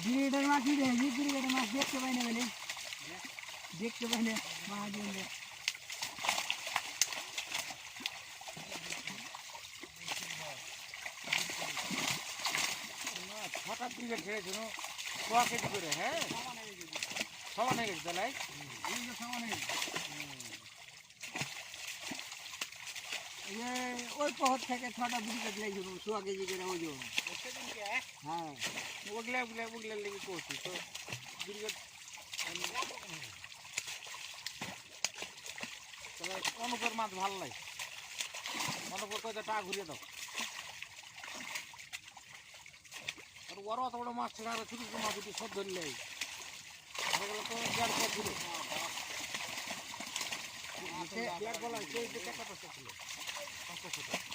ব্রিগেডের মাছ উঠে গেছি, ব্রিগেডের মাছ দেখতে পাই না বলে, দেখতে পাই না মহাজন। হঠাৎ ব্রিগেড ছেড়েছিল 1 কেজি করে। হ্যাঁ সমান হয়ে গেছে তাহলে সমান হয়ে গেছে। ওই পথ থেকে 6টা ব্রিগেড লেগেছিল 100 কেজি করে ওজন। হ্যাঁ ওগুলা ওগুলা ওগুলা লেগে করছি তো ব্রিগেড। তাহলে অনুপের মাছ ভালো লাগে। অনুপের কয়টা টাকা ঘুরিয়ে দাও। আর ওরা অত বড় মাছ ছেড়ে আরো ছোট ছোট মাছ যদি সব ধরলে এগুলো তো 1.5 কিলো। 1.5 বলা 500 ছিল 500